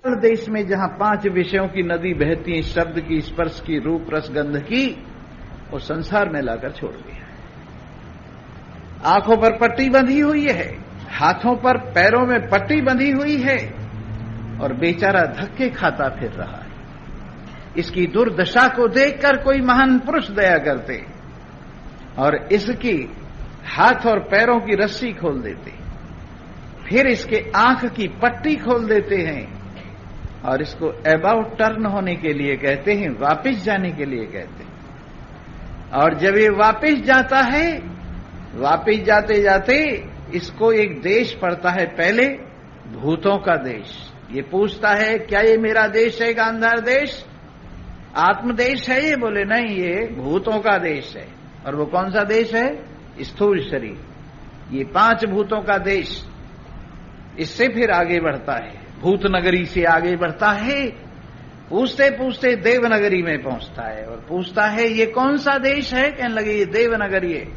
देश में जहां 5 विषयों की नदी बहती है, शब्द की, स्पर्श की, रूप, रस, गंध की, वो संसार में लाकर छोड़ दिया। आंखों पर पट्टी बंधी हुई है, हाथों पर पैरों में पट्टी बंधी हुई है, और बेचारा धक्के खाता फिर रहा है। इसकी दुर्दशा को देखकर कोई महान पुरुष दया करते और इसकी हाथ और पैरों की रस्सी खोल देते, फिर इसके आंख की पट्टी खोल देते हैं और इसको अबाउट टर्न होने के लिए कहते हैं, वापस जाने के लिए कहते हैं। और जब ये वापस जाता है, वापस जाते जाते इसको एक देश पड़ता है, पहले भूतों का देश। ये पूछता है क्या ये मेरा देश है, गांधार देश, आत्मदेश है? ये बोले नहीं, ये भूतों का देश है। और वो कौन सा देश है? स्थूल शरीर, ये 5 भूतों का देश। इससे फिर आगे बढ़ता है, भूत नगरी से आगे बढ़ता है, पूछते पूछते देवनगरी में पहुंचता है और पूछता है ये कौन सा देश है? कहने लगे ये देवनगरी है।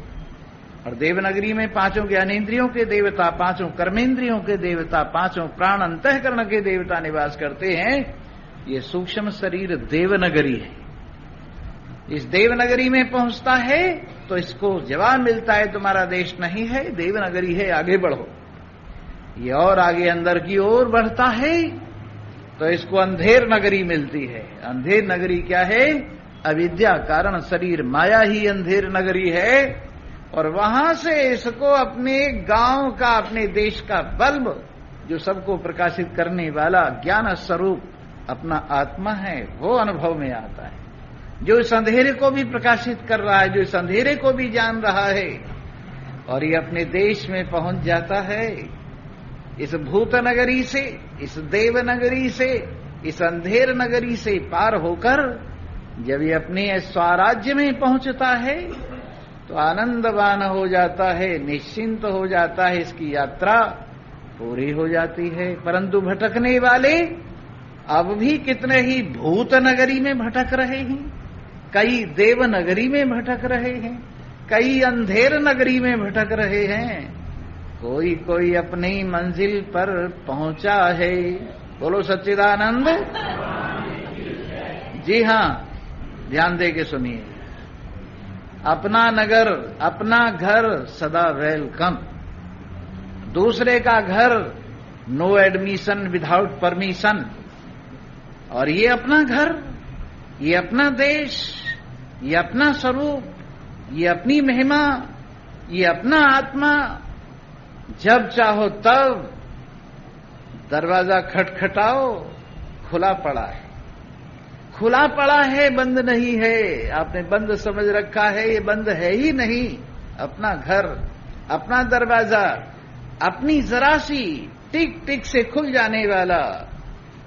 और देवनगरी में 5 ज्ञानेन्द्रियों के देवता, 5 कर्मेंद्रियों के देवता, 5 प्राण अंतःकरण के देवता निवास करते हैं। ये सूक्ष्म शरीर देवनगरी है। इस देवनगरी में पहुंचता है तो इसको जवाब मिलता है तुम्हारा देश नहीं है, देवनगरी है, आगे बढ़ो। ये और आगे अंदर की ओर बढ़ता है तो इसको अंधेर नगरी मिलती है। अंधेर नगरी क्या है? अविद्या कारण शरीर, माया ही अंधेर नगरी है। और वहां से इसको अपने गांव का, अपने देश का बल्ब, जो सबको प्रकाशित करने वाला ज्ञान स्वरूप अपना आत्मा है, वो अनुभव में आता है, जो इस अंधेरे को भी प्रकाशित कर रहा है, जो इस अंधेरे को भी जान रहा है। और ये अपने देश में पहुंच जाता है। इस भूत नगरी से, इस देव नगरी से, इस अंधेर नगरी से पार होकर जब ये अपने स्वराज्य में पहुंचता है तो आनंदवान हो जाता है, निश्चिंत हो जाता है, इसकी यात्रा पूरी हो जाती है। परंतु भटकने वाले अब भी कितने ही भूत नगरी में भटक रहे हैं, कई देव नगरी में भटक रहे हैं, कई अंधेर नगरी में भटक रहे हैं, कोई कोई अपनी मंजिल पर पहुंचा है। बोलो सच्चिदानंद। जी हां, ध्यान दे के सुनिए। अपना नगर, अपना घर सदा वेलकम, दूसरे का घर नो एडमिशन विदाउट परमिशन। और ये अपना घर, ये अपना देश, ये अपना स्वरूप, ये अपनी महिमा, ये अपना आत्मा, जब चाहो तब दरवाजा खटखटाओ, खुला पड़ा है। खुला पड़ा है, बंद नहीं है। आपने बंद समझ रखा है, ये बंद है ही नहीं। अपना घर, अपना दरवाजा, अपनी जरा सी टिक टिक से खुल जाने वाला।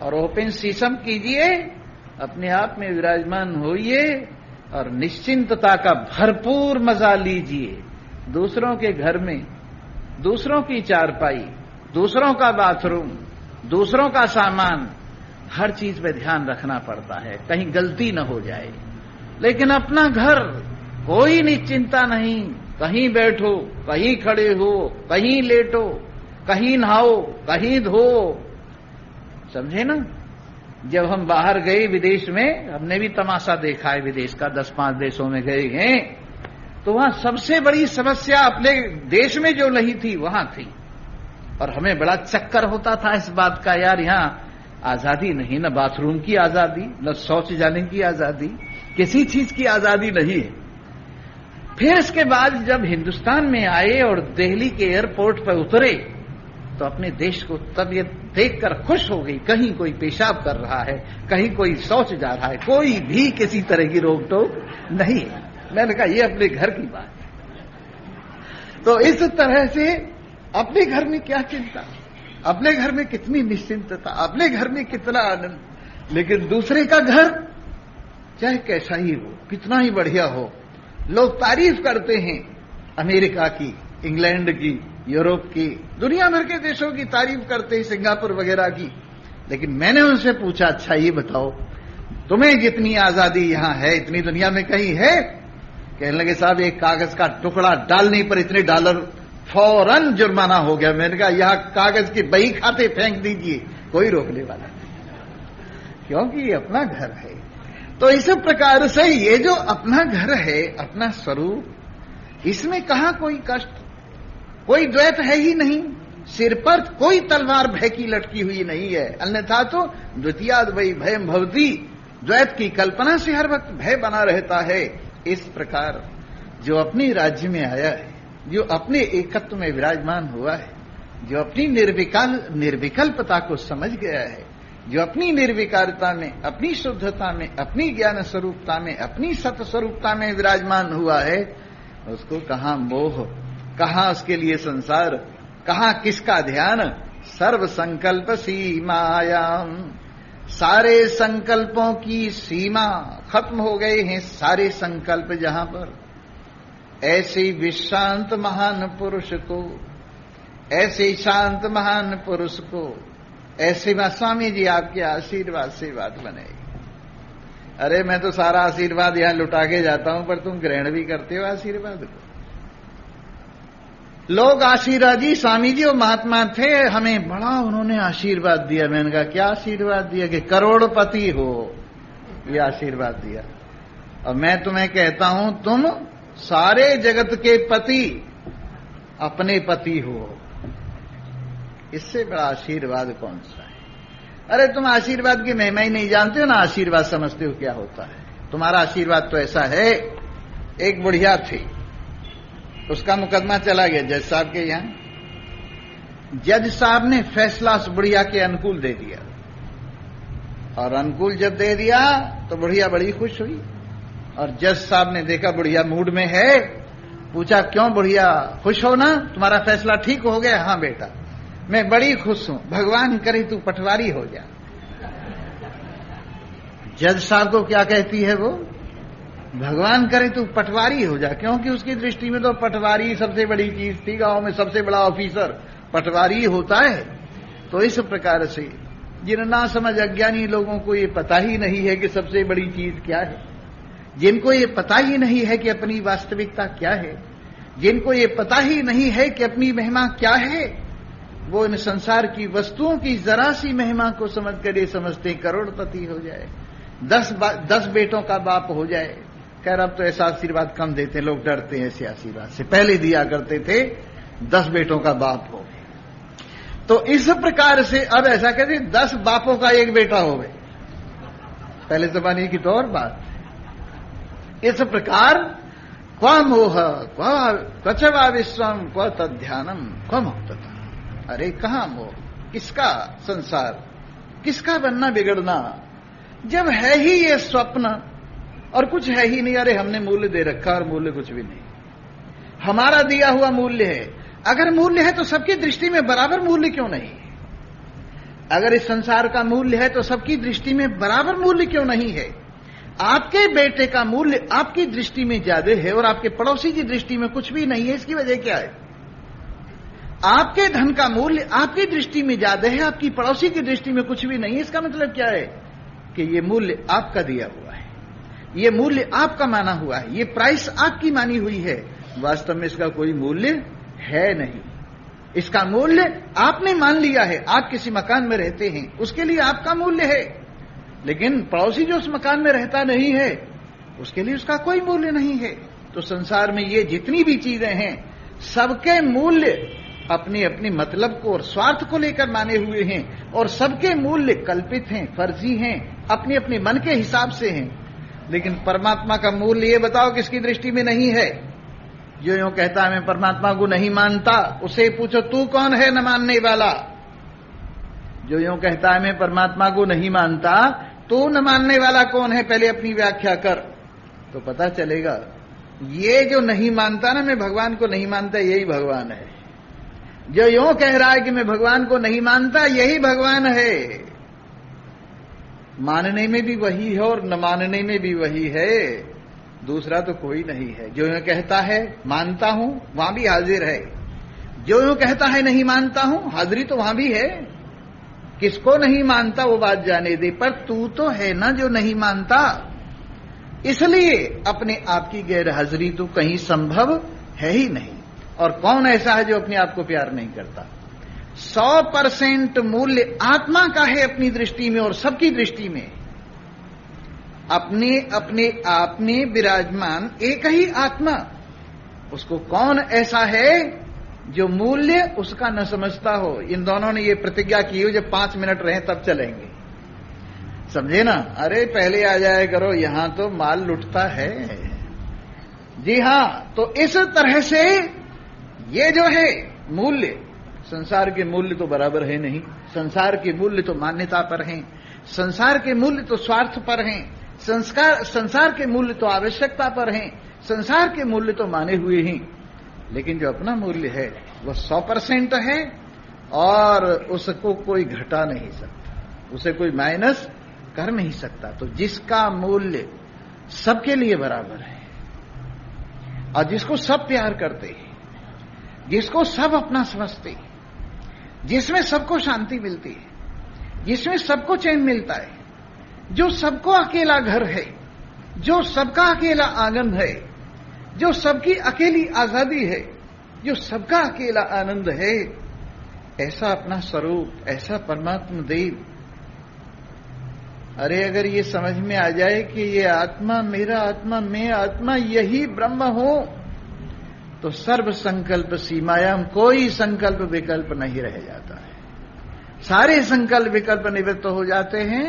और ओपन शीशम कीजिए, अपने आप में विराजमान होइए और निश्चिंतता का भरपूर मजा लीजिए। दूसरों के घर में, दूसरों की चारपाई, दूसरों का बाथरूम, दूसरों का सामान, हर चीज पे ध्यान रखना पड़ता है, कहीं गलती न हो जाए। लेकिन अपना घर, कोई निश्चिंता नहीं, कहीं बैठो, कहीं खड़े हो, कहीं लेटो, कहीं नहाओ, कहीं धो। समझे ना? जब हम बाहर गए विदेश में, हमने भी तमाशा देखा है विदेश का, 10-5 देशों में गए हैं, तो वहां सबसे बड़ी समस्या अपने देश में जो नहीं थी वहां थी। और हमें बड़ा चक्कर होता था इस बात का, यार यहां आजादी नहीं, न बाथरूम की आजादी, न शौच जाने की आजादी, किसी चीज की आजादी नहीं है। फिर इसके बाद जब हिंदुस्तान में आए और दिल्ली के एयरपोर्ट पर उतरे तो अपने देश को तब ये देखकर खुश हो गई, कहीं कोई पेशाब कर रहा है, कहीं कोई शौच जा रहा है, कोई भी किसी तरह की रोक टोक नहीं है। मैंने कहा ये अपने घर की बात है। तो इस तरह से अपने घर में क्या चिंता, अपने घर में कितनी निश्चिंतता, अपने घर में कितना आनंद। लेकिन दूसरे का घर चाहे कैसा ही हो, कितना ही बढ़िया हो, लोग तारीफ करते हैं अमेरिका की, इंग्लैंड की, यूरोप की, दुनिया भर के देशों की तारीफ करते हैं, सिंगापुर वगैरह की। लेकिन मैंने उनसे पूछा, अच्छा ये बताओ तुम्हें जितनी आजादी यहां है, इतनी दुनिया में कहीं है? कहने लगे साहब एक कागज का टुकड़ा डालने पर इतने डॉलर फौरन जुर्माना हो गया। मैंने कहा यहां कागज की बही खाते फेंक दीजिए, कोई रोकने वाला नहीं। क्योंकि ये अपना घर है। तो इस प्रकार से ये जो अपना घर है, अपना स्वरूप, इसमें कहां कोई कष्ट, कोई द्वैत है ही नहीं। सिर पर कोई तलवार भय की लटकी हुई नहीं है, अन्यथा तो द्वितीयाद वही भयम भवति, द्वैत की कल्पना से हर वक्त भय बना रहता है। इस प्रकार जो अपने राज्य में आया है, जो अपने एकत्व में विराजमान हुआ है, जो अपनी निर्विकल्पता को समझ गया है, जो अपनी निर्विकारता में, अपनी शुद्धता में, अपनी ज्ञान स्वरूपता में, अपनी सत स्वरूपता में विराजमान हुआ है, उसको कहां मोह, कहां उसके लिए संसार, कहां किसका ध्यान। सर्व संकल्प सीमायाम, सारे संकल्पों की सीमा खत्म हो गए हैं। सारे संकल्प जहां पर, ऐसे विशांत महान पुरुष को, ऐसे शांत महान पुरुष को, ऐसे बात स्वामी जी आपके आशीर्वाद से बात बनेगी। अरे मैं तो सारा आशीर्वाद यहां लुटा के जाता हूं, पर तुम ग्रहण भी करते हो आशीर्वाद को। लोग आशीर्वाद जी, स्वामी जी वो महात्मा थे, हमें बड़ा उन्होंने आशीर्वाद दिया। मैंने कहा क्या आशीर्वाद दिया? कि करोड़पति हो, ये आशीर्वाद दिया। और मैं तुम्हें कहता हूं, तुम सारे जगत के पति अपने पति हो। इससे बड़ा आशीर्वाद कौन सा है? अरे तुम आशीर्वाद की महिमा ही नहीं जानते हो ना, आशीर्वाद समझते हो क्या होता है। तुम्हारा आशीर्वाद तो ऐसा है, एक बुढ़िया थी, उसका मुकदमा चला गया जज साहब के यहां। जज साहब ने फैसला उस बुढ़िया के अनुकूल दे दिया, और अनुकूल जब दे दिया तो बुढ़िया बड़ी खुश हुई। और जज साहब ने देखा बुढ़िया मूड में है, पूछा क्यों बुढ़िया खुश हो ना, तुम्हारा फैसला ठीक हो गया? हाँ बेटा मैं बड़ी खुश हूं, भगवान करे तू पटवारी हो जा। जज साहब को क्या कहती है वो? भगवान करे तू पटवारी हो जा, क्योंकि उसकी दृष्टि में तो पटवारी सबसे बड़ी चीज थी। गांव में सबसे बड़ा ऑफिसर पटवारी होता है। तो इस प्रकार से जिन ना समझ अज्ञानी लोगों को ये पता ही नहीं है कि सबसे बड़ी चीज क्या है, जिनको ये पता ही नहीं है कि अपनी वास्तविकता क्या है, जिनको ये पता ही नहीं है कि अपनी महिमा क्या है, वो इन संसार की वस्तुओं की जरा सी महिमा को समझ कर ये समझते करोड़पति हो जाए, 10 बेटों का बाप हो जाए। खैर अब तो ऐसा आशीर्वाद कम देते, लोग डरते हैं ऐसे आशीर्वाद से। पहले दिया करते थे 10 बेटों का बाप हो गए। तो इस प्रकार से अब ऐसा कहते 10 बापों का एक बेटा हो गए। पहले जमाने की तो और बात। इस प्रकार क्व मोह क्वचवा विश्वम क्व तद्ध्यानम क्व मुक्तता। अरे कहां मोह, किसका संसार, किसका बनना बिगड़ना, जब है ही ये स्वप्न और कुछ है ही नहीं। अरे हमने मूल्य दे रखा और मूल्य कुछ भी नहीं, हमारा दिया हुआ मूल्य है। अगर मूल्य है तो सबकी दृष्टि में बराबर मूल्य क्यों नहीं? अगर इस संसार का मूल्य है तो सबकी दृष्टि में बराबर मूल्य क्यों नहीं है? आपके बेटे का मूल्य आपकी दृष्टि में ज्यादा है और आपके पड़ोसी की दृष्टि में कुछ भी नहीं है। इसकी वजह क्या है? आपके धन का मूल्य आपकी दृष्टि में ज्यादा है, आपकी पड़ोसी की दृष्टि में कुछ भी नहीं है। इसका मतलब क्या है? कि ये मूल्य आपका दिया हुआ है, ये मूल्य आपका माना हुआ है, ये प्राइस आपकी मानी हुई है। वास्तव में इसका कोई मूल्य है नहीं। इसका मूल्य आपने मान लिया है। आप किसी मकान में रहते हैं, उसके लिए आपका मूल्य है, लेकिन पड़ोसी जो उस मकान में रहता नहीं है उसके लिए उसका कोई मूल्य नहीं है। तो संसार में ये जितनी भी चीजें हैं, सबके मूल्य अपनी अपनी मतलब को और स्वार्थ को लेकर माने हुए हैं, और सबके मूल्य कल्पित हैं, फर्जी हैं, अपने अपने मन के हिसाब से हैं। लेकिन परमात्मा का मूल्य ये बताओ किसकी दृष्टि में नहीं है? जो यूं कहता है मैं परमात्मा को नहीं मानता, उसे पूछो तू कौन है न मानने वाला? जो यूं कहता है मैं परमात्मा को नहीं मानता, तू न मानने वाला कौन है? पहले अपनी व्याख्या कर तो पता चलेगा। ये जो नहीं मानता ना, मैं भगवान को नहीं मानता, यही भगवान है। जो यूं कह रहा है कि मैं भगवान को नहीं मानता, यही भगवान है। मानने में भी वही है और न मानने में भी वही है, दूसरा तो कोई नहीं है। जो यूं कहता है मानता हूं, वहां भी हाजिर है। जो यूं कहता है नहीं मानता हूं, हाजिरी तो वहां भी है। किसको नहीं मानता वो बात जाने दे, पर तू तो है ना जो नहीं मानता। इसलिए अपने आप की गैर हाजिरी तो कहीं संभव है ही नहीं। और कौन ऐसा है जो अपने आप को प्यार नहीं करता? 100% मूल्य आत्मा का है अपनी दृष्टि में और सबकी दृष्टि में। अपने अपने आप में विराजमान एक ही आत्मा, उसको कौन ऐसा है जो मूल्य उसका न समझता हो। इन दोनों ने ये प्रतिज्ञा की हो जब 5 मिनट रहे तब चलेंगे, समझे ना। अरे पहले आ जाया करो, यहां तो माल लुटता है। जी हां, तो इस तरह से ये जो है मूल्य, संसार के मूल्य तो बराबर है नहीं, संसार के मूल्य तो मान्यता पर हैं, संसार के मूल्य तो स्वार्थ पर हैं, संसार के मूल्य तो आवश्यकता पर हैं, संसार के मूल्य तो माने हुए हैं। लेकिन जो अपना मूल्य है वो 100% है और उसको कोई घटा नहीं सकता, उसे कोई माइनस कर नहीं सकता। तो जिसका मूल्य सबके लिए बराबर है और जिसको सब प्यार करते हैं, जिसको सब अपना समझते हैं, जिसमें सबको शांति मिलती है, जिसमें सबको चैन मिलता है, जो सबको अकेला घर है, जो सबका अकेला आंगन है, जो सबकी अकेली आजादी है, जो सबका अकेला आनंद है, ऐसा अपना स्वरूप, ऐसा परमात्मा देव। अरे अगर ये समझ में आ जाए कि ये आत्मा मेरा आत्मा, मैं आत्मा, यही ब्रह्म हूं, तो सर्व संकल्प सीमायाम, कोई संकल्प विकल्प नहीं रह जाता है। सारे संकल्प विकल्प निवृत्त हो जाते हैं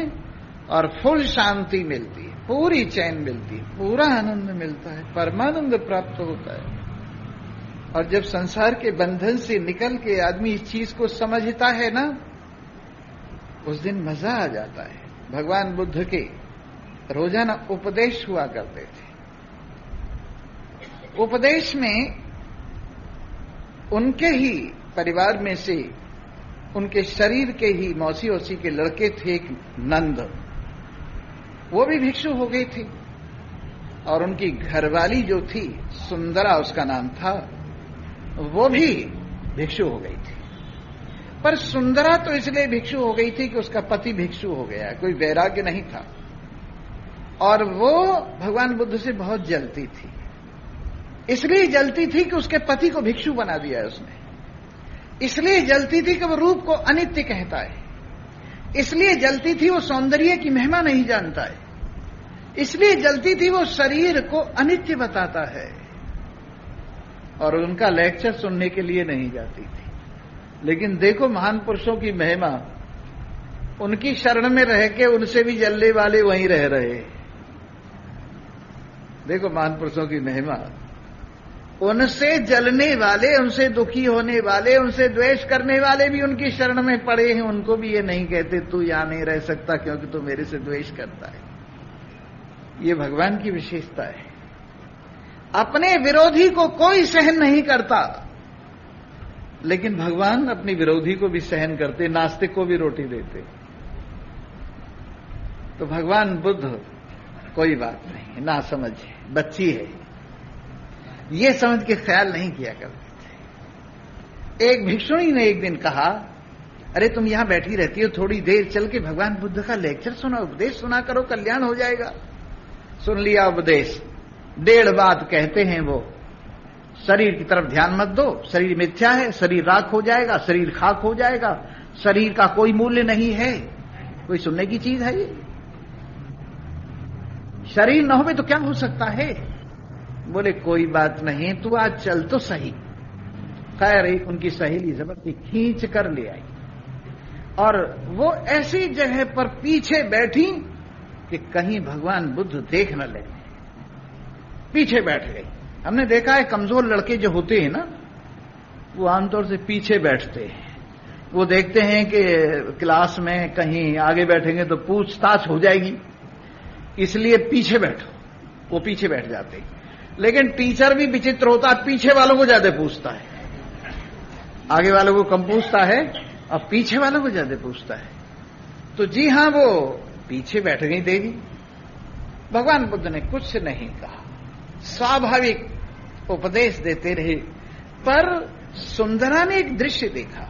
और फुल शांति मिलती है, पूरी चैन मिलती है, पूरा आनंद मिलता है, परमानंद प्राप्त होता है। और जब संसार के बंधन से निकल के आदमी इस चीज को समझता है ना, उस दिन मजा आ जाता है। भगवान बुद्ध के रोजाना उपदेश हुआ करते थे। उपदेश में उनके ही परिवार में से, उनके शरीर के ही मौसी औसी के लड़के थे एक नंद, वो भी भिक्षु हो गई थी। और उनकी घरवाली जो थी, सुंदरा उसका नाम था, वो भी भिक्षु हो गई थी। पर सुंदरा तो इसलिए भिक्षु हो गई थी कि उसका पति भिक्षु हो गया, कोई वैराग्य नहीं था। और वो भगवान बुद्ध से बहुत जलती थी, इसलिए जलती थी कि उसके पति को भिक्षु बना दिया है उसने, इसलिए जलती थी कि वो रूप को अनित्य कहता है, इसलिए जलती थी वो सौंदर्य की महिमा नहीं जानता है, इसलिए जलती थी वो शरीर को अनित्य बताता है, और उनका लेक्चर सुनने के लिए नहीं जाती थी। लेकिन देखो महान पुरुषों की महिमा, उनकी शरण में रह के उनसे भी जलने वाले वहीं रह रहे। देखो महान पुरुषों की महिमा, उनसे जलने वाले, उनसे दुखी होने वाले, उनसे द्वेष करने वाले भी उनकी शरण में पड़े हैं। उनको भी ये नहीं कहते तू यहां नहीं रह सकता क्योंकि तू मेरे से द्वेष करता है। ये भगवान की विशेषता है। अपने विरोधी को कोई सहन नहीं करता, लेकिन भगवान अपने विरोधी को भी सहन करते, नास्तिक को भी रोटी देते। तो भगवान बुद्ध कोई बात नहीं, ना समझे, बच्ची है, ये समझ के ख्याल नहीं किया करते थे। एक भिक्षुणी ने एक दिन कहा, अरे तुम यहां बैठी रहती हो, थोड़ी देर चल के भगवान बुद्ध का लेक्चर सुना, उपदेश सुना करो, कल्याण हो जाएगा। सुन लिया उपदेश, 1.5 बात कहते हैं वो, शरीर की तरफ ध्यान मत दो, शरीर मिथ्या है, शरीर राख हो जाएगा, शरीर खाक हो जाएगा, शरीर का कोई मूल्य नहीं है। कोई सुनने की चीज है ये? शरीर न हो तो क्या हो सकता है? बोले कोई बात नहीं, तू आज चल तो सही। खैर एक उनकी सहेली जबरदस्ती खींच कर ले आई और वो ऐसी जगह पर पीछे बैठी कि कहीं भगवान बुद्ध देख न ले, पीछे बैठ गई। हमने देखा है कमजोर लड़के जो होते हैं ना, वो आमतौर से पीछे बैठते हैं। वो देखते हैं कि क्लास में कहीं आगे बैठेंगे तो पूछताछ हो जाएगी, इसलिए पीछे बैठो, वो पीछे बैठ जाते हैं। लेकिन टीचर भी विचित्र होता है, पीछे वालों को ज्यादा पूछता है, आगे वालों को कम पूछता है और पीछे वालों को ज्यादा पूछता है। तो जी हां, वो पीछे बैठ गई देवी। भगवान बुद्ध ने कुछ नहीं कहा, स्वाभाविक उपदेश देते रहे। पर सुंदरा ने एक दृश्य देखा,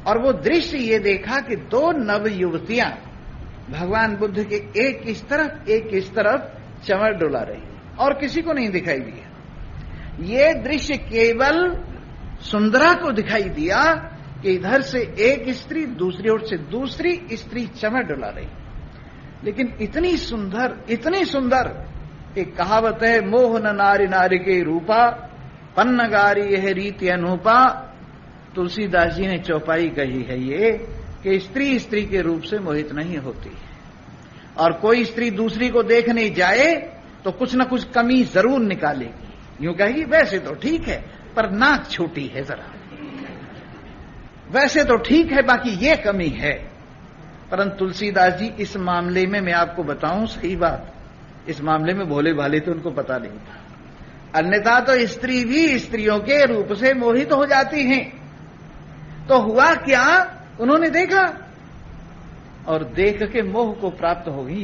और वो दृश्य ये देखा कि 2 नव युवतियां भगवान बुद्ध के एक इस तरफ चमर डुला रही, और किसी को नहीं दिखाई दिया। ये दृश्य केवल सुंदरा को दिखाई दिया कि इधर से एक स्त्री, दूसरी ओर से दूसरी स्त्री चमर डुला रही। लेकिन इतनी सुंदर एक कहावत है, मोह न नारी नारी के रूपा, पन्नगारी यह रीति अनूपा। तुलसीदास जी ने चौपाई कही है ये कि स्त्री स्त्री के रूप से मोहित नहीं होती है, और कोई स्त्री दूसरी को देखने जाए तो कुछ न कुछ कमी जरूर निकालेगी। यूं कहेगी वैसे तो ठीक है पर नाक छोटी है जरा, वैसे तो ठीक है बाकी ये कमी है। परंतु तुलसीदास जी इस मामले में मैं आपको बताऊं सही बात, इस मामले में भोले भाले तो उनको पता नहीं था, अन्यथा तो स्त्री भी स्त्रियों के रूप से मोहित हो जाती हैं। तो हुआ क्या, उन्होंने देखा और देख के मोह को प्राप्त हो गई।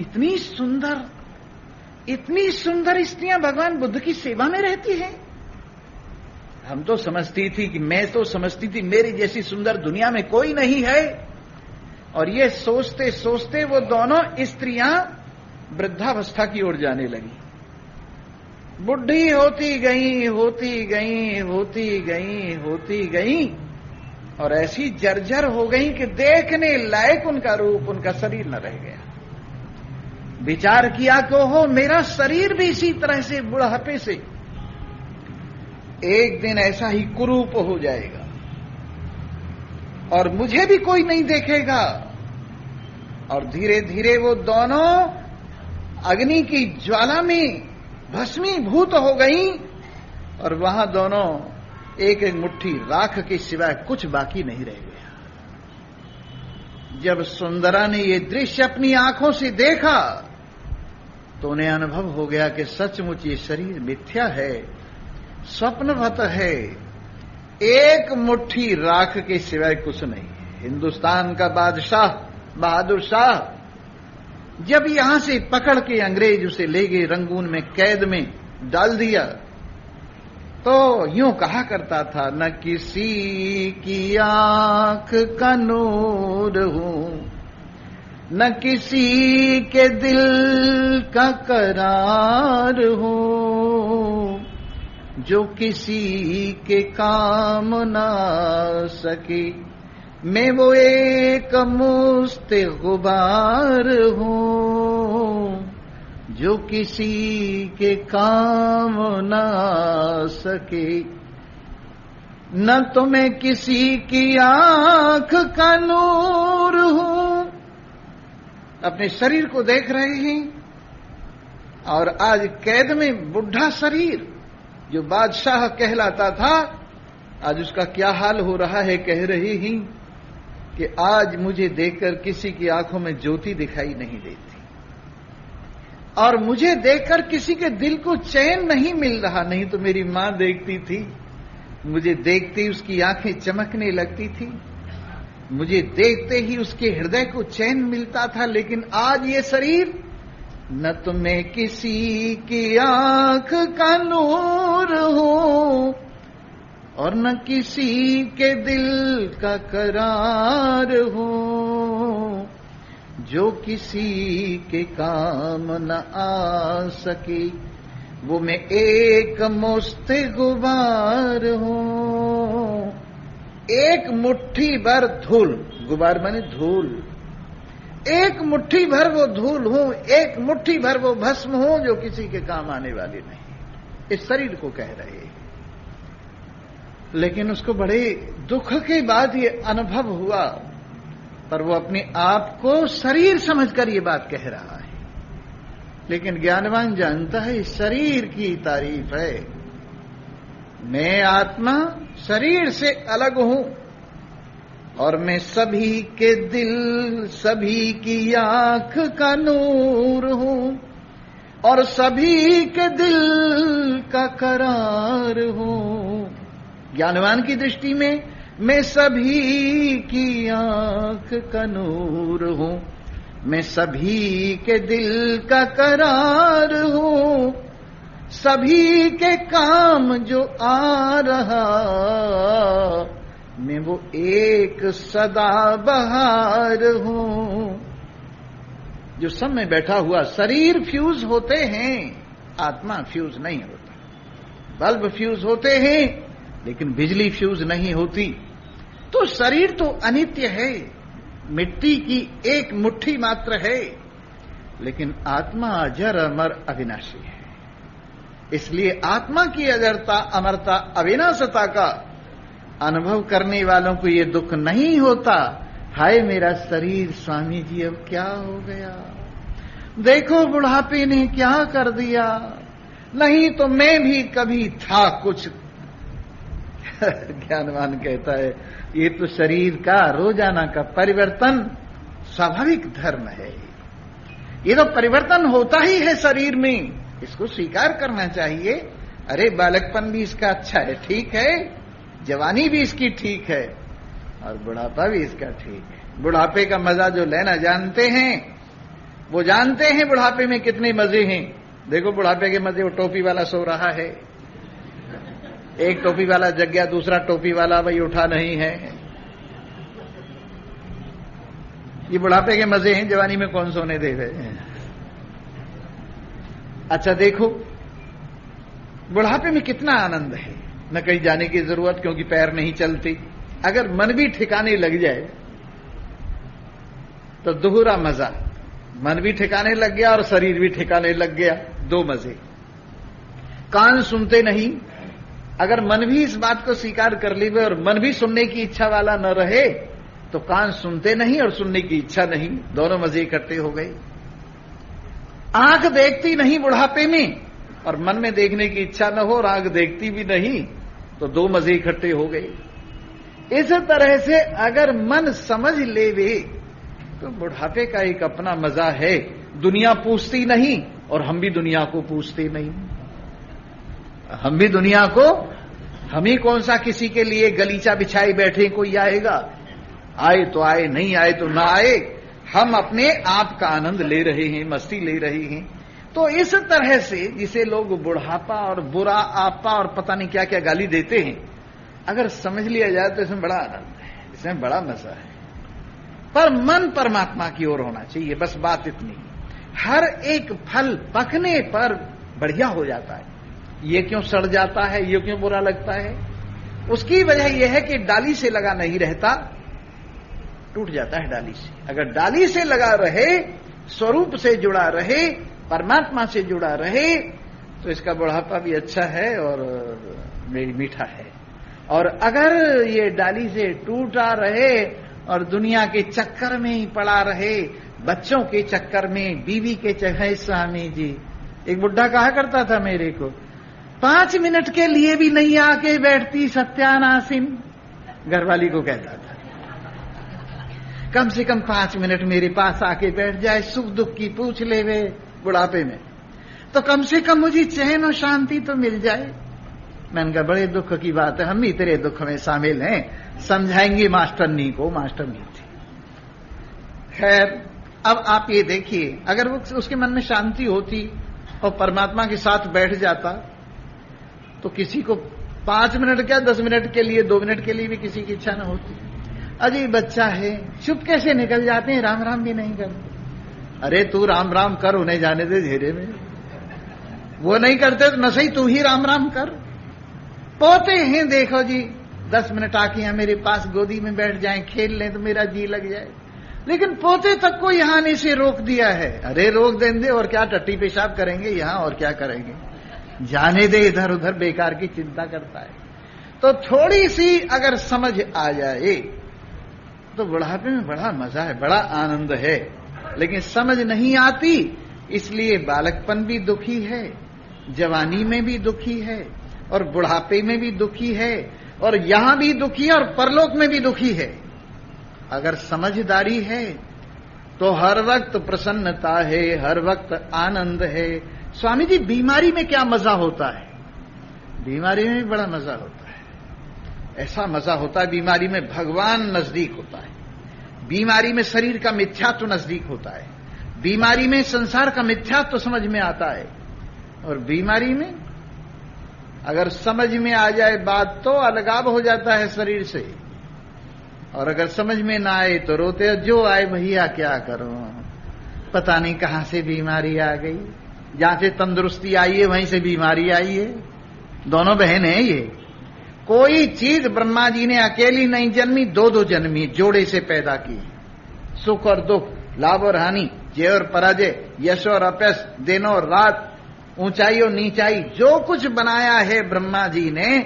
इतनी सुंदर स्त्रियां भगवान बुद्ध की सेवा में रहती हैं। हम तो समझती थी कि मैं तो समझती थी मेरी जैसी सुंदर दुनिया में कोई नहीं है, और ये सोचते सोचते वो दोनों स्त्रियां वृद्धावस्था की ओर जाने लगी। बुढ़ी होती गई और ऐसी जर्जर हो गई कि देखने लायक उनका रूप, उनका शरीर न रह गया। विचार किया कि हो मेरा शरीर भी इसी तरह से बुढ़ापे से एक दिन ऐसा ही कुरूप हो जाएगा और मुझे भी कोई नहीं देखेगा। और धीरे धीरे वो दोनों अग्नि की ज्वाला में भस्मीभूत हो गई और वहां दोनों एक एक मुट्ठी राख के सिवाय कुछ बाकी नहीं रह गया। जब सुंदरा ने ये दृश्य अपनी आंखों से देखा तो उन्हें अनुभव हो गया कि सचमुच ये शरीर मिथ्या है, स्वप्नवत है, एक मुट्ठी राख के सिवाय कुछ नहीं है। हिंदुस्तान का बादशाह बहादुर शाह जब यहां से पकड़ के अंग्रेज उसे ले गए, रंगून में कैद में डाल दिया, तो यूं कहा करता था, न किसी की आंख का नूर हूं, न किसी के दिल का करार हूं, जो किसी के काम ना सके, मैं वो एक मुस्त गुबार हूं, जो किसी के काम ना सके। न तो मैं किसी की आंख का नूर हूं, अपने शरीर को देख रहे हैं, और आज कैद में बुढ़ा शरीर जो बादशाह कहलाता था, आज उसका क्या हाल हो रहा है। कह रही ही कि आज मुझे देखकर किसी की आंखों में ज्योति दिखाई नहीं देती, और मुझे देखकर किसी के दिल को चैन नहीं मिल रहा। नहीं तो मेरी मां देखती थी, मुझे देखते ही उसकी आंखें चमकने लगती थी, मुझे देखते ही उसके हृदय को चैन मिलता था। लेकिन आज ये शरीर, न तो मैं किसी की आंख का नूर हूं और न किसी के दिल का करार हूं, जो किसी के काम न आ सके, वो मैं एक मुस्त गुबार हूं। एक मुट्ठी भर धूल, गुबार माने धूल, एक मुट्ठी भर वो धूल हूं, एक मुट्ठी भर वो भस्म हूं, जो किसी के काम आने वाली नहीं। इस शरीर को कह रहे हैं। लेकिन उसको बड़े दुख के बाद ये अनुभव हुआ, पर वो अपने आप को शरीर समझकर ये बात कह रहा है। लेकिन ज्ञानवान जानता है शरीर की तारीफ है, मैं आत्मा शरीर से अलग हूं, और मैं सभी के दिल, सभी की आंख का नूर हूं, और सभी के दिल का करार हूं। ज्ञानवान की दृष्टि में मैं सभी की आंख का नूर हूं, मैं सभी के दिल का करार हूं, सभी के काम जो आ रहा, मैं वो एक सदा बहार हूं। जो सब में बैठा हुआ शरीर फ्यूज होते हैं, आत्मा फ्यूज नहीं होता। बल्ब फ्यूज होते हैं लेकिन बिजली फ्यूज नहीं होती। तो शरीर तो अनित्य है, मिट्टी की एक मुट्ठी मात्र है, लेकिन आत्मा अजर अमर अविनाशी है। इसलिए आत्मा की अजरता, अमरता, अविनाशता का अनुभव करने वालों को ये दुख नहीं होता, हाय मेरा शरीर स्वामी जी अब क्या हो गया, देखो बुढ़ापे ने क्या कर दिया, नहीं तो मैं भी कभी था कुछ। ज्ञानवान कहता है ये तो शरीर का रोजाना का परिवर्तन स्वाभाविक धर्म है, ये तो परिवर्तन होता ही है शरीर में, इसको स्वीकार करना चाहिए। अरे बालकपन भी इसका अच्छा है, ठीक है, जवानी भी इसकी ठीक है, और बुढ़ापा भी इसका ठीक है। बुढ़ापे का मजा जो लेना जानते हैं वो जानते हैं बुढ़ापे में कितने मजे हैं। देखो बुढ़ापे के मजे, वो टोपी वाला सो रहा है, एक टोपी वाला जग गया, दूसरा टोपी वाला भाई उठा नहीं है। ये बुढ़ापे के मजे हैं, जवानी में कौन सोने दे रहे। अच्छा देखो बुढ़ापे में कितना आनंद है, न कहीं जाने की जरूरत क्योंकि पैर नहीं चलती। अगर मन भी ठिकाने लग जाए तो दोहरा मजा, मन भी ठिकाने लग गया और शरीर भी ठिकाने लग गया, दो मजे। कान सुनते नहीं, अगर मन भी इस बात को स्वीकार कर ली और मन भी सुनने की इच्छा वाला न रहे तो कान सुनते नहीं और सुनने की इच्छा नहीं, दोनों मजे इकट्ठे हो गए। आंख देखती नहीं बुढ़ापे में और मन में देखने की इच्छा न हो और आंख देखती भी नहीं, तो दो मजे इकट्ठे हो गए। इस तरह से अगर मन समझ लेवे तो बुढ़ापे का एक अपना मजा है। दुनिया पूछती नहीं और हम भी दुनिया को पूछते नहीं, हम भी दुनिया को, हम ही कौन सा किसी के लिए गलीचा बिछाई बैठे, कोई आएगा, आए तो आए, नहीं आए तो ना आए, हम अपने आप का आनंद ले रहे हैं, मस्ती ले रहे हैं। तो इस तरह से जिसे लोग बुढ़ापा और बुरा आपा और पता नहीं क्या क्या गाली देते हैं, अगर समझ लिया जाए तो इसमें बड़ा आनंद है, इसमें बड़ा मजा है। पर मन परमात्मा की ओर होना चाहिए, बस बात इतनी। हर एक फल पकने पर बढ़िया हो जाता है, ये क्यों सड़ जाता है, ये क्यों बुरा लगता है, उसकी वजह यह है कि डाली से लगा नहीं रहता, टूट जाता है डाली से। अगर डाली से लगा रहे, स्वरूप से जुड़ा रहे, परमात्मा से जुड़ा रहे, तो इसका बुढ़ापा भी अच्छा है और मीठा है। और अगर ये डाली से टूटा रहे और दुनिया के चक्कर में ही पड़ा रहे, बच्चों के चक्कर में, बीवी के चक्कर, स्वामी जी एक बुढ़ा कहा करता था मेरे को, 5 मिनट के लिए भी नहीं आके बैठती सत्यानासीन, घरवाली को कहता था, कम से कम 5 मिनट मेरे पास आके बैठ जाए, सुख दुख की पूछ ले वे बुढ़ापे में, तो कम से कम मुझे चैन और शांति तो मिल जाए। मैंने कहा बड़े दुख की बात है, हम भी तेरे दुख में शामिल हैं, समझाएंगे मास्टरनी को, मास्टरनी थी। खैर अब आप ये देखिए, अगर वो उसके मन में शांति होती और परमात्मा के साथ बैठ जाता तो किसी को 5 मिनट क्या 10 मिनट के लिए, 2 मिनट के लिए भी किसी की इच्छा न होती। अजी बच्चा है, चुप कैसे निकल जाते हैं, राम राम भी नहीं करते। अरे तू राम राम कर, उन्हें जाने दे घेरे में, वो नहीं करते तो न सही तू ही राम राम कर। पोते हैं देखो जी, 10 मिनट आके यहाँ मेरे पास गोदी में बैठ जाएं, खेल लें तो मेरा जी लग जाए, लेकिन पोते तक को यहाँ आने से रोक दिया है। अरे रोक देंगे और क्या, टट्टी पेशाब करेंगे यहाँ और क्या करेंगे, जाने दे, इधर उधर बेकार की चिंता करता है। तो थोड़ी सी अगर समझ आ जाए तो बुढ़ापे में बड़ा मजा है, बड़ा आनंद है, लेकिन समझ नहीं आती, इसलिए बालकपन भी दुखी है, जवानी में भी दुखी है और बुढ़ापे में भी दुखी है, और यहां भी दुखी है और परलोक में भी दुखी है। अगर समझदारी है तो हर वक्त प्रसन्नता है, हर वक्त आनंद है। स्वामी जी बीमारी में क्या मजा होता है, बीमारी में भी बड़ा मजा होता है, ऐसा मजा होता है बीमारी में, भगवान नजदीक होता है, बीमारी में शरीर का मिथ्यात्व नजदीक होता है, बीमारी में संसार का मिथ्यात्व समझ में आता है, और बीमारी में अगर समझ में आ जाए बात तो अलगाव हो जाता है शरीर से, और अगर समझ में ना आए तो रोते, जो आए भैया क्या करो, पता नहीं कहां से बीमारी आ गई, जहां से तंदुरुस्ती आई है वहीं से बीमारी आई है। दोनों बहन हैं ये, कोई चीज ब्रह्मा जी ने अकेली नहीं जन्मी, 2-2 जन्मी, जोड़े से पैदा की, सुख और दुख, लाभ और हानि जय और पराजय, यश और अपयश, दिन और रात, ऊंचाई और नीचाई, जो कुछ बनाया है ब्रह्मा जी ने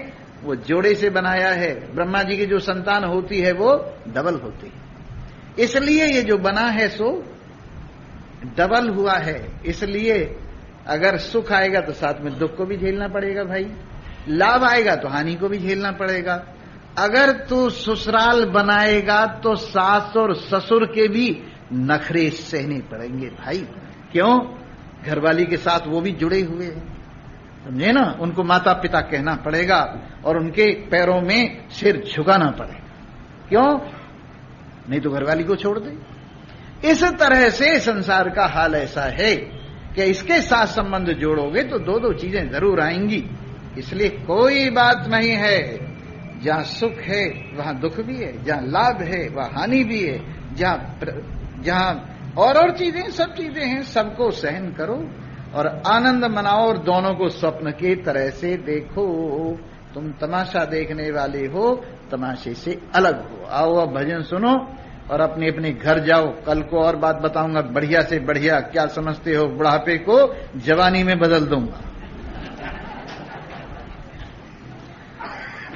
वो जोड़े से बनाया है। ब्रह्मा जी की जो संतान होती है वो डबल होती है, इसलिए ये जो बना है सो डबल हुआ है। इसलिए अगर सुख आएगा तो साथ में दुख को भी झेलना पड़ेगा भाई, लाभ आएगा तो हानि को भी झेलना पड़ेगा। अगर तू ससुराल बनाएगा तो सास और ससुर के भी नखरे सहने पड़ेंगे भाई। क्यों? घरवाली के साथ वो भी जुड़े हुए हैं, समझे ना। उनको माता पिता कहना पड़ेगा और उनके पैरों में सिर झुकाना पड़ेगा। क्यों? नहीं तो घरवाली को छोड़ दे। इस तरह से संसार का हाल ऐसा है कि इसके साथ संबंध जोड़ोगे तो दो दो चीजें जरूर आएंगी। इसलिए कोई बात नहीं है, जहां सुख है वहां दुख भी है, जहां लाभ है वहां हानि भी है, जहां और चीजें, सब चीजें हैं, सबको सहन करो और आनंद मनाओ और दोनों को स्वप्न की तरह से देखो। तुम तमाशा देखने वाले हो, तमाशे से अलग हो। आओ अब भजन सुनो और अपने अपने घर जाओ। कल को और बात बताऊंगा बढ़िया से बढ़िया। क्या समझते हो बुढ़ापे को जवानी में बदल दूंगा।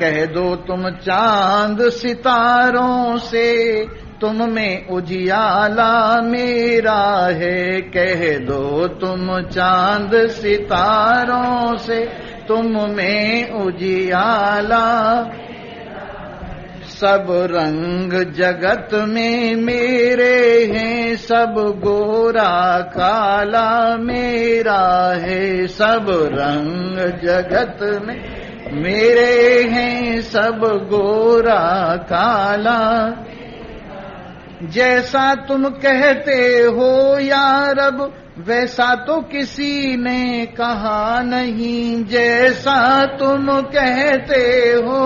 कह दो तुम चांद सितारों से, तुम में उजियाला मेरा है। कह दो तुम चांद सितारों से, तुम में उजियाला। सब रंग जगत में मेरे हैं, सब गोरा काला मेरा है। सब रंग जगत में मेरे हैं, सब गोरा काला। जैसा तुम कहते हो या रब, वैसा तो किसी ने कहा नहीं। जैसा तुम कहते हो,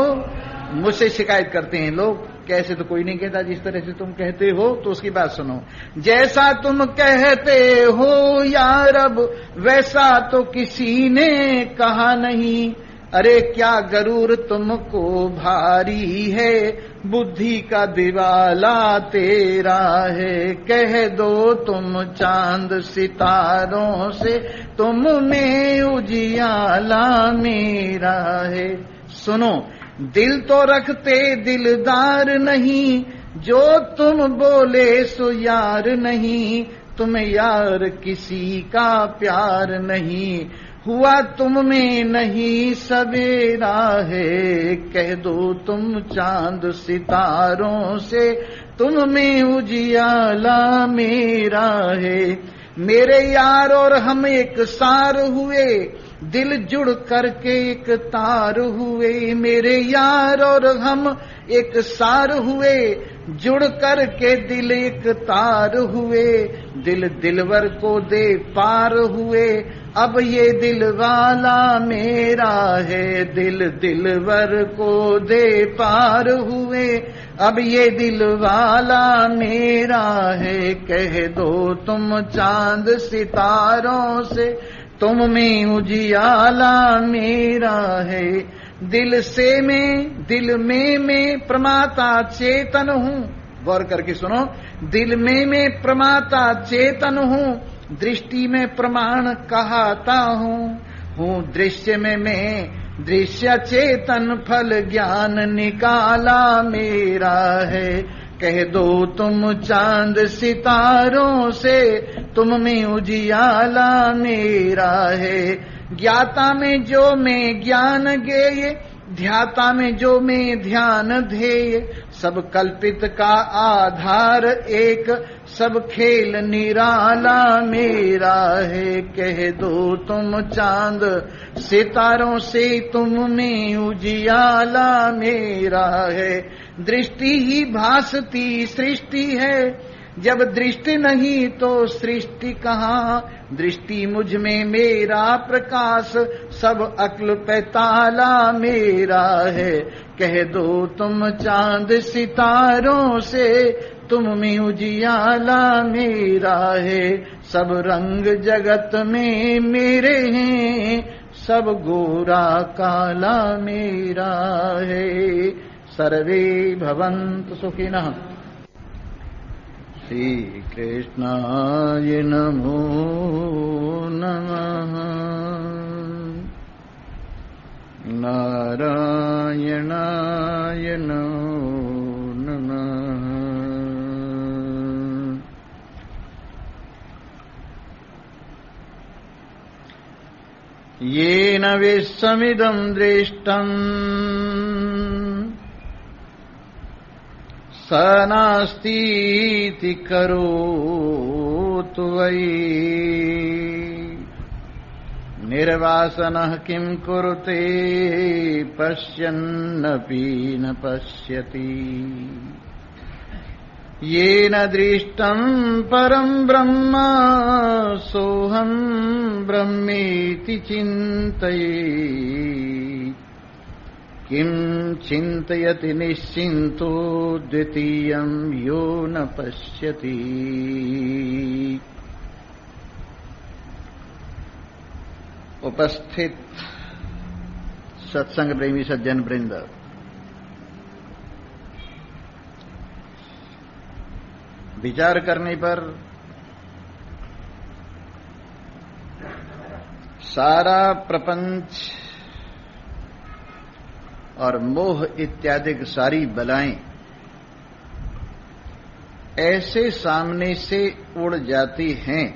मुझसे शिकायत करते हैं लोग, कैसे तो कोई नहीं कहता जिस तरह से तुम कहते हो। तो उसकी बात सुनो। जैसा तुम कहते हो या रब, वैसा तो किसी ने कहा नहीं। अरे क्या गरूर तुमको भारी है, बुद्धि का दिवाला तेरा है। कह दो तुम चांद सितारों से, तुम में उजियाला मेरा है। सुनो, दिल तो रखते दिलदार नहीं, जो तुम बोले सो यार नहीं। तुम यार किसी का प्यार नहीं, हुआ तुम में नहीं सवेरा है। कह दो तुम चांद सितारों से, तुम में उजियाला मेरा है। मेरे यार और हम एक सार हुए, दिल जुड़ करके एक तार हुए। मेरे यार और हम एक सार हुए, जुड़ करके दिल एक तार हुए। दिल दिलवर को दे पार हुए, अब ये दिल वाला मेरा है। दिल दिलवर को दे पार हुए, अब ये दिल वाला मेरा है। कह दो तुम चांद सितारों से, तुम में उजियाला मेरा है। दिल में मैं प्रमाता चेतन हूँ। गौर करके सुनो। दिल में मैं प्रमाता चेतन हूँ, दृष्टि में प्रमाण कहता हूँ। दृश्य में मैं दृश्य चेतन, फल ज्ञान निकाला मेरा है। कह दो तुम चांद सितारों से, तुम में उजियाला मेरा है। ज्ञाता में जो मैं ज्ञान गेय, ध्याता में जो मैं ध्यान ध्येय। सब कल्पित का आधार एक, सब खेल निराला मेरा है। कह दो तुम चांद सितारों से, तुम में उजियाला मेरा है। दृष्टि ही भासती सृष्टि है, जब दृष्टि नहीं तो सृष्टि कहाँ। दृष्टि मुझ में मेरा प्रकाश, सब अक्ल पे ताला मेरा है। कह दो तुम चांद सितारों से, तुम में उजियाला मेरा है। सब रंग जगत में मेरे हैं, सब गोरा काला मेरा है। सर्वे भवन्तु सुखिनः। श्री कृष्णाय नमो नमः। नारायणाय नमो नमः। येन विश्वमिदं दृष्टम् स नास्तीति करोतु वै। निर्वासनः किं कुरुते पश्यन्नपि न पश्यति। येन दृष्टं परं ब्रह्म सोऽहं ब्रह्मेति चिन्तयेत्। किं चिन्तयति निश्चिन्तो द्वितीयं यो न पश्यति। उपस्थित सत्संग प्रेमी सज्जन वृंद, विचार करने पर सारा प्रपंच और मोह इत्यादि सारी बलाएं ऐसे सामने से उड़ जाती हैं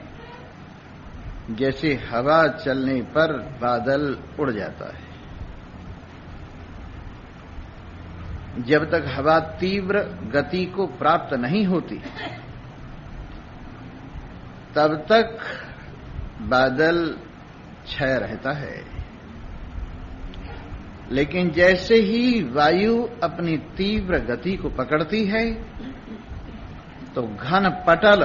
जैसे हवा चलने पर बादल उड़ जाता है। जब तक हवा तीव्र गति को प्राप्त नहीं होती तब तक बादल छाया रहता है, लेकिन जैसे ही वायु अपनी तीव्र गति को पकड़ती है तो घन पटल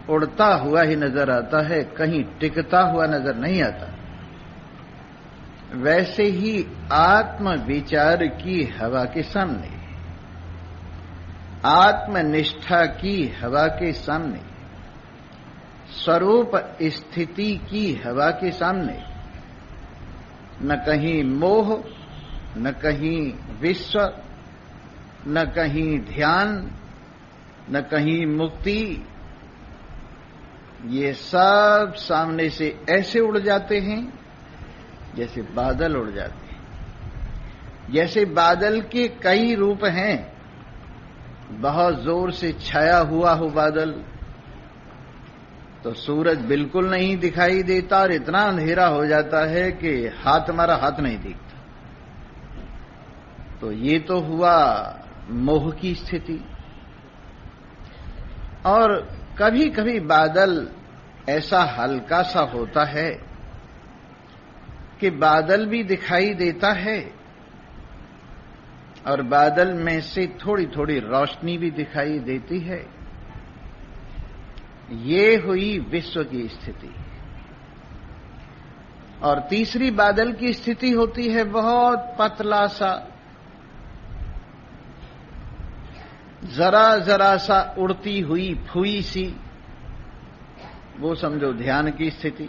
उड़ता हुआ ही नजर आता है, कहीं टिकता हुआ नजर नहीं आता। वैसे ही आत्म विचार की हवा के सामने, आत्मनिष्ठा की हवा के सामने, स्वरूप स्थिति की हवा के सामने न कहीं मोह, न कहीं विश्व, न कहीं ध्यान, न कहीं मुक्ति, ये सब सामने से ऐसे उड़ जाते हैं जैसे बादल उड़ जाते हैं। जैसे बादल के कई रूप हैं, बहुत जोर से छाया हुआ हो बादल तो सूरज बिल्कुल नहीं दिखाई देता और इतना अंधेरा हो जाता है कि हमारा हाथ नहीं दिखता। तो ये तो हुआ मोह की स्थिति। और कभी कभी बादल ऐसा हल्का सा होता है कि बादल भी दिखाई देता है और बादल में से थोड़ी थोड़ी रोशनी भी दिखाई देती है। ये हुई विश्व की स्थिति। और तीसरी बादल की स्थिति होती है बहुत पतला सा, जरा जरा सा उड़ती हुई फुई सी, वो समझो ध्यान की स्थिति।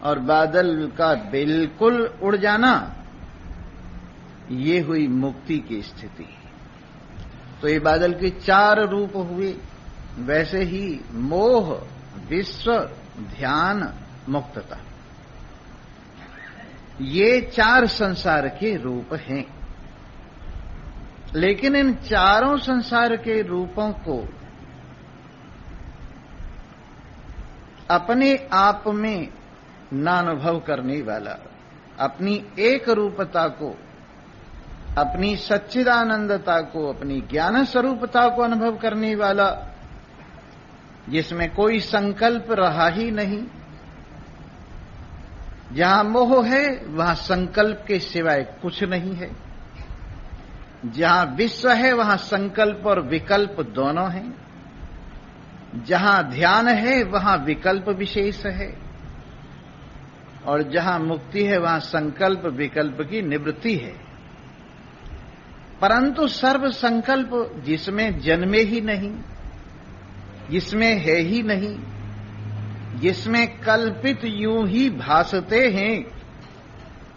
और बादल का बिल्कुल उड़ जाना, ये हुई मुक्ति की स्थिति। तो ये बादल के चार रूप हुए। वैसे ही मोह, विश्व, ध्यान, मुक्तता, ये चार संसार के रूप हैं। लेकिन इन चारों संसार के रूपों को अपने आप में नानुभव करने वाला, अपनी एक रूपता को, अपनी सच्चिदानंदता को, अपनी ज्ञान स्वरूपता को अनुभव करने वाला, जिसमें कोई संकल्प रहा ही नहीं। जहां मोह है वहां संकल्प के सिवाय कुछ नहीं है। जहां विश्व है वहां संकल्प और विकल्प दोनों हैं। जहां ध्यान है वहां विकल्प विशेष है। और जहां मुक्ति है वहां संकल्प विकल्प की निवृत्ति है। परंतु सर्व संकल्प जिसमें जन्मे ही नहीं, जिसमें है ही नहीं, जिसमें कल्पित यूं ही भासते हैं,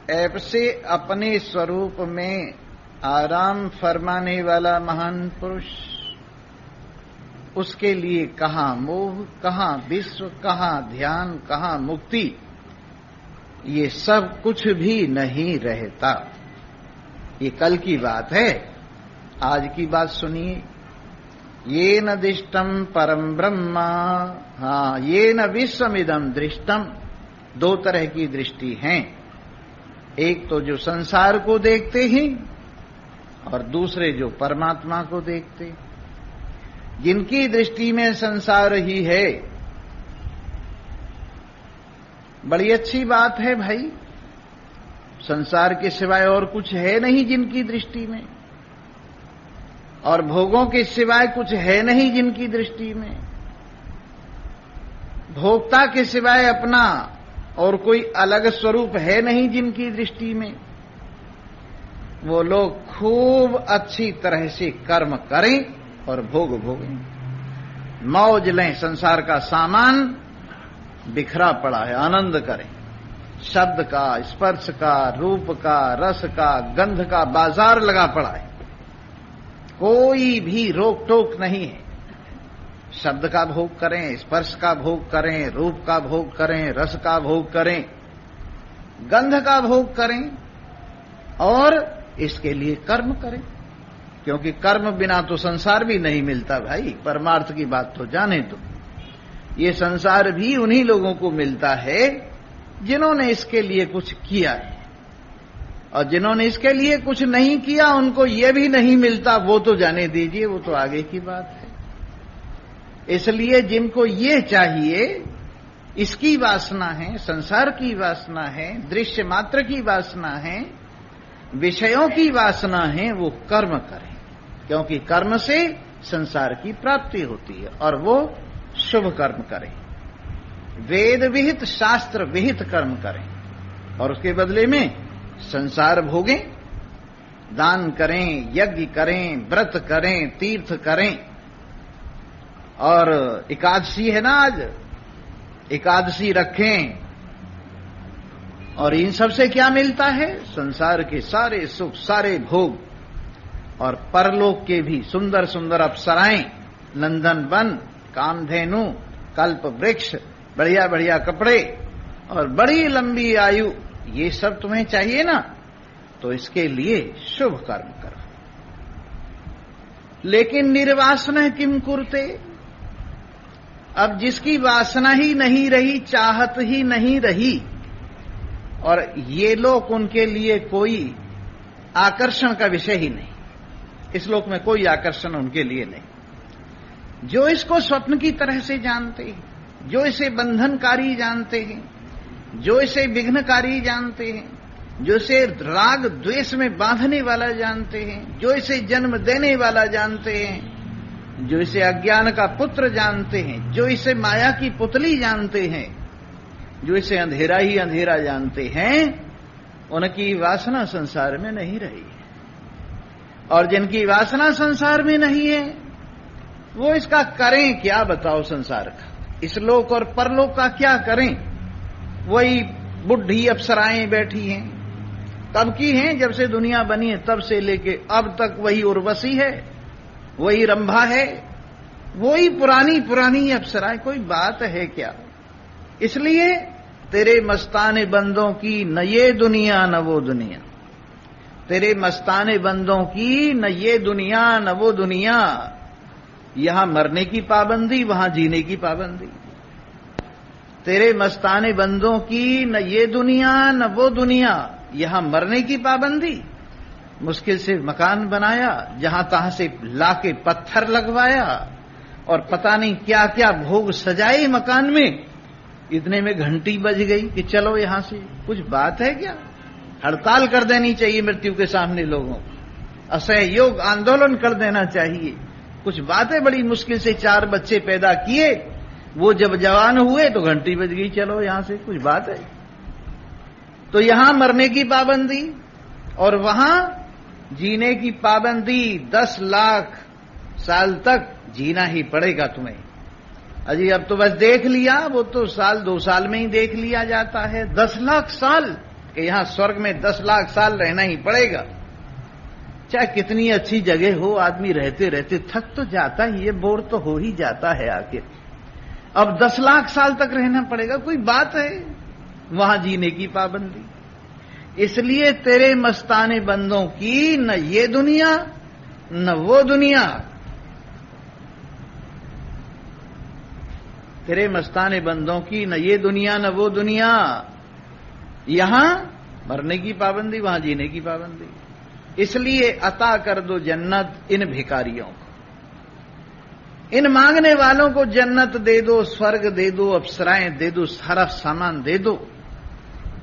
ऐसे अपने स्वरूप में आराम फरमाने वाला महान पुरुष उसके लिए कहां मोह, कहां विश्व, कहां ध्यान, कहां मुक्ति, ये सब कुछ भी नहीं रहता। ये कल की बात है, आज की बात सुनिए। ये न दिष्टम परम ब्रह्मा, हाँ, ये न विश्वमिदम दृष्टम। दो तरह की दृष्टि हैं, एक तो जो संसार को देखते हैं और दूसरे जो परमात्मा को देखते। जिनकी दृष्टि में संसार ही है, बड़ी अच्छी बात है भाई, संसार के सिवाय और कुछ है नहीं जिनकी दृष्टि में, और भोगों के सिवाय कुछ है नहीं जिनकी दृष्टि में, भोक्ता के सिवाय अपना और कोई अलग स्वरूप है नहीं जिनकी दृष्टि में, वो लोग खूब अच्छी तरह से कर्म करें और भोग भोगें, मौज लें, संसार का सामान बिखरा पड़ा है, आनंद करें। शब्द का, स्पर्श का, रूप का, रस का, गंध का बाजार लगा पड़ा है, कोई भी रोक टोक नहीं है। शब्द का भोग करें, स्पर्श का भोग करें, रूप का भोग करें, रस का भोग करें, गंध का भोग करें, और इसके लिए कर्म करें, क्योंकि कर्म बिना तो संसार भी नहीं मिलता भाई। परमार्थ की बात तो जाने दो, ये संसार भी उन्हीं लोगों को मिलता है जिन्होंने इसके लिए कुछ किया है, और जिन्होंने इसके लिए कुछ नहीं किया उनको ये भी नहीं मिलता, वो तो जाने दीजिए, वो तो आगे की बात है। इसलिए जिनको ये चाहिए, इसकी वासना है, संसार की वासना है, दृश्य मात्र की वासना है, विषयों की वासना है, वो कर्म करें, क्योंकि कर्म से संसार की प्राप्ति होती है, और वो शुभ कर्म करें, वेद विहित शास्त्र विहित कर्म करें, और उसके बदले में संसार भोगें, दान करें, यज्ञ करें, व्रत करें, तीर्थ करें। और एकादशी है ना आज, एकादशी रखें, और इन सब से क्या मिलता है? संसार के सारे सुख, सारे भोग, और परलोक के भी सुंदर सुंदर अप्सराएं, नंदन वन, कामधेनु, कल्प वृक्ष, बढ़िया बढ़िया कपड़े और बड़ी लंबी आयु, ये सब तुम्हें चाहिए ना, तो इसके लिए शुभ कर्म करो। लेकिन निर्वासना किम कुरते, अब जिसकी वासना ही नहीं रही, चाहत ही नहीं रही, और ये लोक उनके लिए कोई आकर्षण का विषय ही नहीं, इस लोक में कोई आकर्षण उनके लिए नहीं। जो इसको स्वप्न की तरह से जानते हैं, जो इसे बंधनकारी जानते हैं, जो इसे विघ्नकारी जानते हैं, जो इसे राग द्वेष में बांधने वाला जानते हैं, जो इसे जन्म देने वाला जानते हैं, जो इसे अज्ञान का पुत्र जानते हैं, जो इसे माया की पुतली जानते हैं, जो इसे अंधेरा ही अंधेरा जानते हैं, उनकी वासना संसार में नहीं रही है। और जिनकी वासना संसार में नहीं है, वो इसका करें क्या बताओ? संसार का, इस लोक और परलोक का क्या करें? वही बुढ़ी अप्सराएं बैठी हैं, तब की हैं, जब से दुनिया बनी है तब से लेके अब तक वही उर्वशी है, वही रंभा है, वही पुरानी पुरानी अप्सराएं, कोई बात है क्या? इसलिए तेरे मस्ताने बंदों की न ये दुनिया न वो दुनिया, तेरे मस्ताने बंदों की न ये दुनिया न वो दुनिया, यहां मरने की पाबंदी, वहां जीने की पाबंदी। तेरे मस्ताने बंदों की न ये दुनिया न वो दुनिया, यहां मरने की पाबंदी, मुश्किल से मकान बनाया, जहां तहां से लाके पत्थर लगवाया, और पता नहीं क्या क्या भोग सजाए मकान में, इतने में घंटी बज गई कि चलो यहां से। कुछ बात है क्या? हड़ताल कर देनी चाहिए मृत्यु के सामने लोगों को, असहयोग आंदोलन कर देना चाहिए। कुछ बात है? बड़ी मुश्किल से 4 बच्चे पैदा किए, वो जब जवान हुए तो घंटी बज गई, चलो यहां से। कुछ बात है? तो यहां मरने की पाबंदी और वहां जीने की पाबंदी। 10 लाख साल तक जीना ही पड़ेगा तुम्हें। अजी अब तो बस देख लिया, वो तो साल 2 साल में ही देख लिया जाता है। 10 लाख साल कि यहां स्वर्ग में 10 लाख साल रहना ही पड़ेगा। चाहे कितनी अच्छी जगह हो, आदमी रहते रहते थक तो जाता ही, ये बोर तो हो ही जाता है आखिर। अब 10 लाख साल तक रहना पड़ेगा, कोई बात है? वहां जीने की पाबंदी। इसलिए तेरे मस्ताने बंदों की न ये दुनिया न वो दुनिया, तेरे मस्ताने बंदों की न ये दुनिया न वो दुनिया। यहां मरने की पाबंदी, वहां जीने की पाबंदी। इसलिए अता कर दो जन्नत इन भिखारियों को, इन मांगने वालों को जन्नत दे दो, स्वर्ग दे दो, अप्सराएं दे दो, सारा सामान दे दो।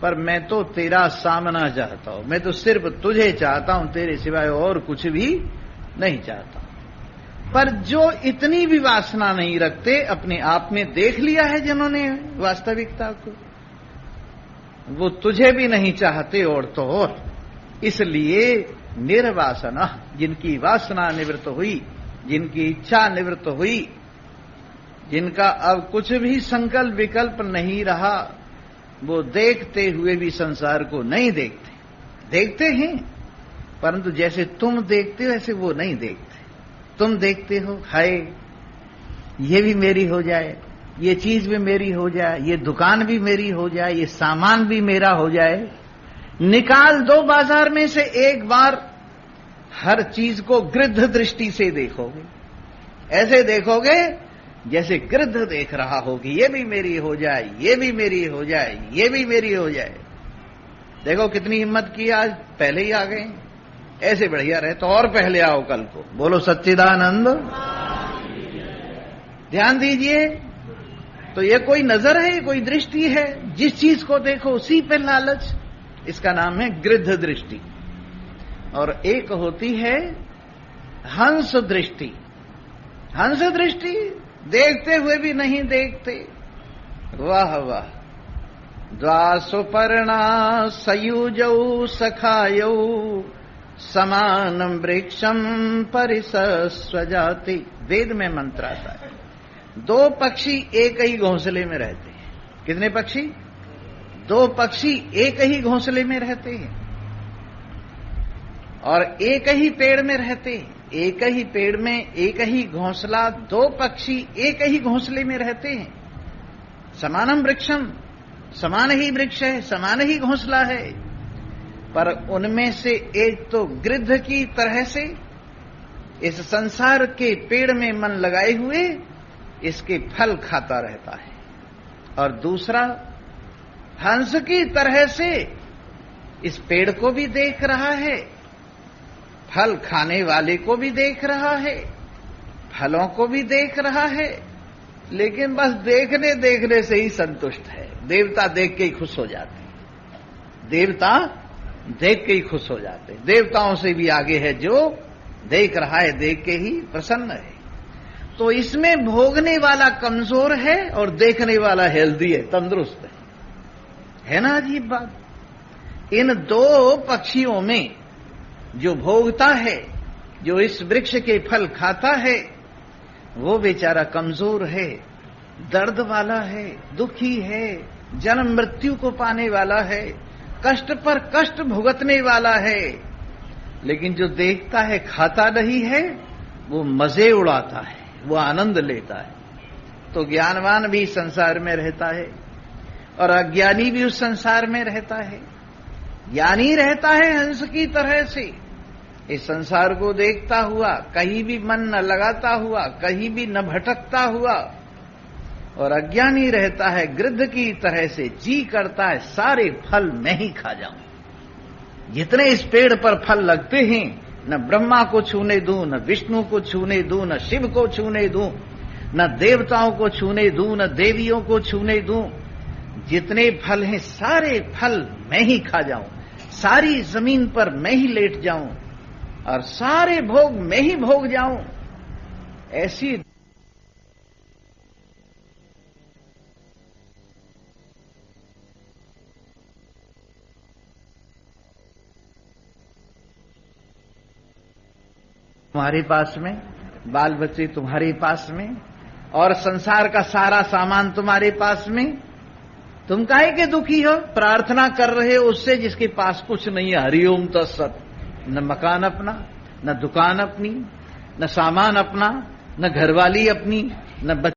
पर मैं तो तेरा सामना चाहता हूं, मैं तो सिर्फ तुझे चाहता हूं, तेरे सिवाय और कुछ भी नहीं चाहता। पर जो इतनी भी वासना नहीं रखते, अपने आप में देख लिया है जिन्होंने वास्तविकता को, वो तुझे भी नहीं चाहते और तो और। इसलिए निर्वासना, जिनकी वासना निवृत्त हुई, जिनकी इच्छा निवृत्त हुई, जिनका अब कुछ भी संकल्प विकल्प नहीं रहा, वो देखते हुए भी संसार को नहीं देखते। देखते हैं, परंतु जैसे तुम देखते हो ऐसे वो नहीं देखते। तुम देखते हो, हाय ये भी मेरी हो जाए, ये चीज भी मेरी हो जाए, ये दुकान भी मेरी हो जाए, ये सामान भी मेरा हो जाए। निकाल दो बाजार में से एक बार, हर चीज को गृध्र दृष्टि से देखोगे, ऐसे देखोगे जैसे गृध्र देख रहा हो कि ये भी मेरी हो जाए, ये भी मेरी हो जाए, ये भी मेरी हो जाए। देखो कितनी हिम्मत की, आज पहले ही आ गए। ऐसे बढ़िया रहे तो और पहले आओ कल को। बोलो सच्चिदानंद। ध्यान दीजिए, तो ये कोई नजर है, कोई दृष्टि है, जिस चीज को देखो उसी पे लालच, इसका नाम है गृध्र दृष्टि। और एक होती है हंस दृष्टि। हंस दृष्टि देखते हुए भी नहीं देखते। वाह वाह। द्वासुपर्णा सयुजौ सखायौ समानम वृक्षम परिसस्वजाति। वेद में मंत्र आता है, 2 पक्षी एक ही घोंसले में रहते हैं। कितने पक्षी? 2 पक्षी एक ही घोंसले में रहते हैं और एक ही पेड़ में रहते हैं। एक ही पेड़ में एक ही घोंसला, 2 पक्षी एक ही घोंसले में रहते हैं। समानम वृक्षम, समान ही वृक्ष है, समान ही घोंसला है, पर उनमें से एक तो गृध्र की तरह से इस संसार के पेड़ में मन लगाए हुए इसके फल खाता रहता है, और दूसरा हंस की तरह से इस पेड़ को भी देख रहा है, फल खाने वाले को भी देख रहा है, फलों को भी देख रहा है, लेकिन बस देखने देखने से ही संतुष्ट है। देवता देख के ही खुश हो जाते हैं, देवता देख के ही खुश हो जाते हैं। देवताओं से भी आगे है जो देख रहा है, देख के ही प्रसन्न है। तो इसमें भोगने वाला कमजोर है और देखने वाला हेल्दी है, तंदुरुस्त है ना? अजीब बात। इन 2 पक्षियों में जो भोगता है, जो इस वृक्ष के फल खाता है, वो बेचारा कमजोर है, दर्द वाला है, दुखी है, जन्म मृत्यु को पाने वाला है, कष्ट पर कष्ट भुगतने वाला है। लेकिन जो देखता है, खाता नहीं है, वो मजे उड़ाता है, वो आनंद लेता है। तो ज्ञानवान भी संसार में रहता है और अज्ञानी भी उस संसार में रहता है। ज्ञानी रहता है हंस की तरह से, इस संसार को देखता हुआ, कहीं भी मन न लगाता हुआ, कहीं भी न भटकता हुआ, और अज्ञानी रहता है गृध्र की तरह से, जी करता है सारे फल मैं ही खा जाऊं। जितने इस पेड़ पर फल लगते हैं, न ब्रह्मा को छूने दूं, न विष्णु को छूने दूं, न शिव को छूने दूं, न देवताओं को छूने दूं, न देवियों को छूने दूं। जितने फल हैं सारे फल मैं ही खा जाऊं, सारी जमीन पर मैं ही लेट जाऊं और सारे भोग मैं ही भोग जाऊं। ऐसी तुम्हारे पास में, बाल बच्चे तुम्हारे पास में, और संसार का सारा सामान तुम्हारे पास में। तुम काहे के दुखी हो? प्रार्थना कर रहे हो उससे जिसके पास कुछ नहीं है। हरिओम तत्सत। न मकान अपना, न दुकान अपनी, न सामान अपना, न घरवाली अपनी, न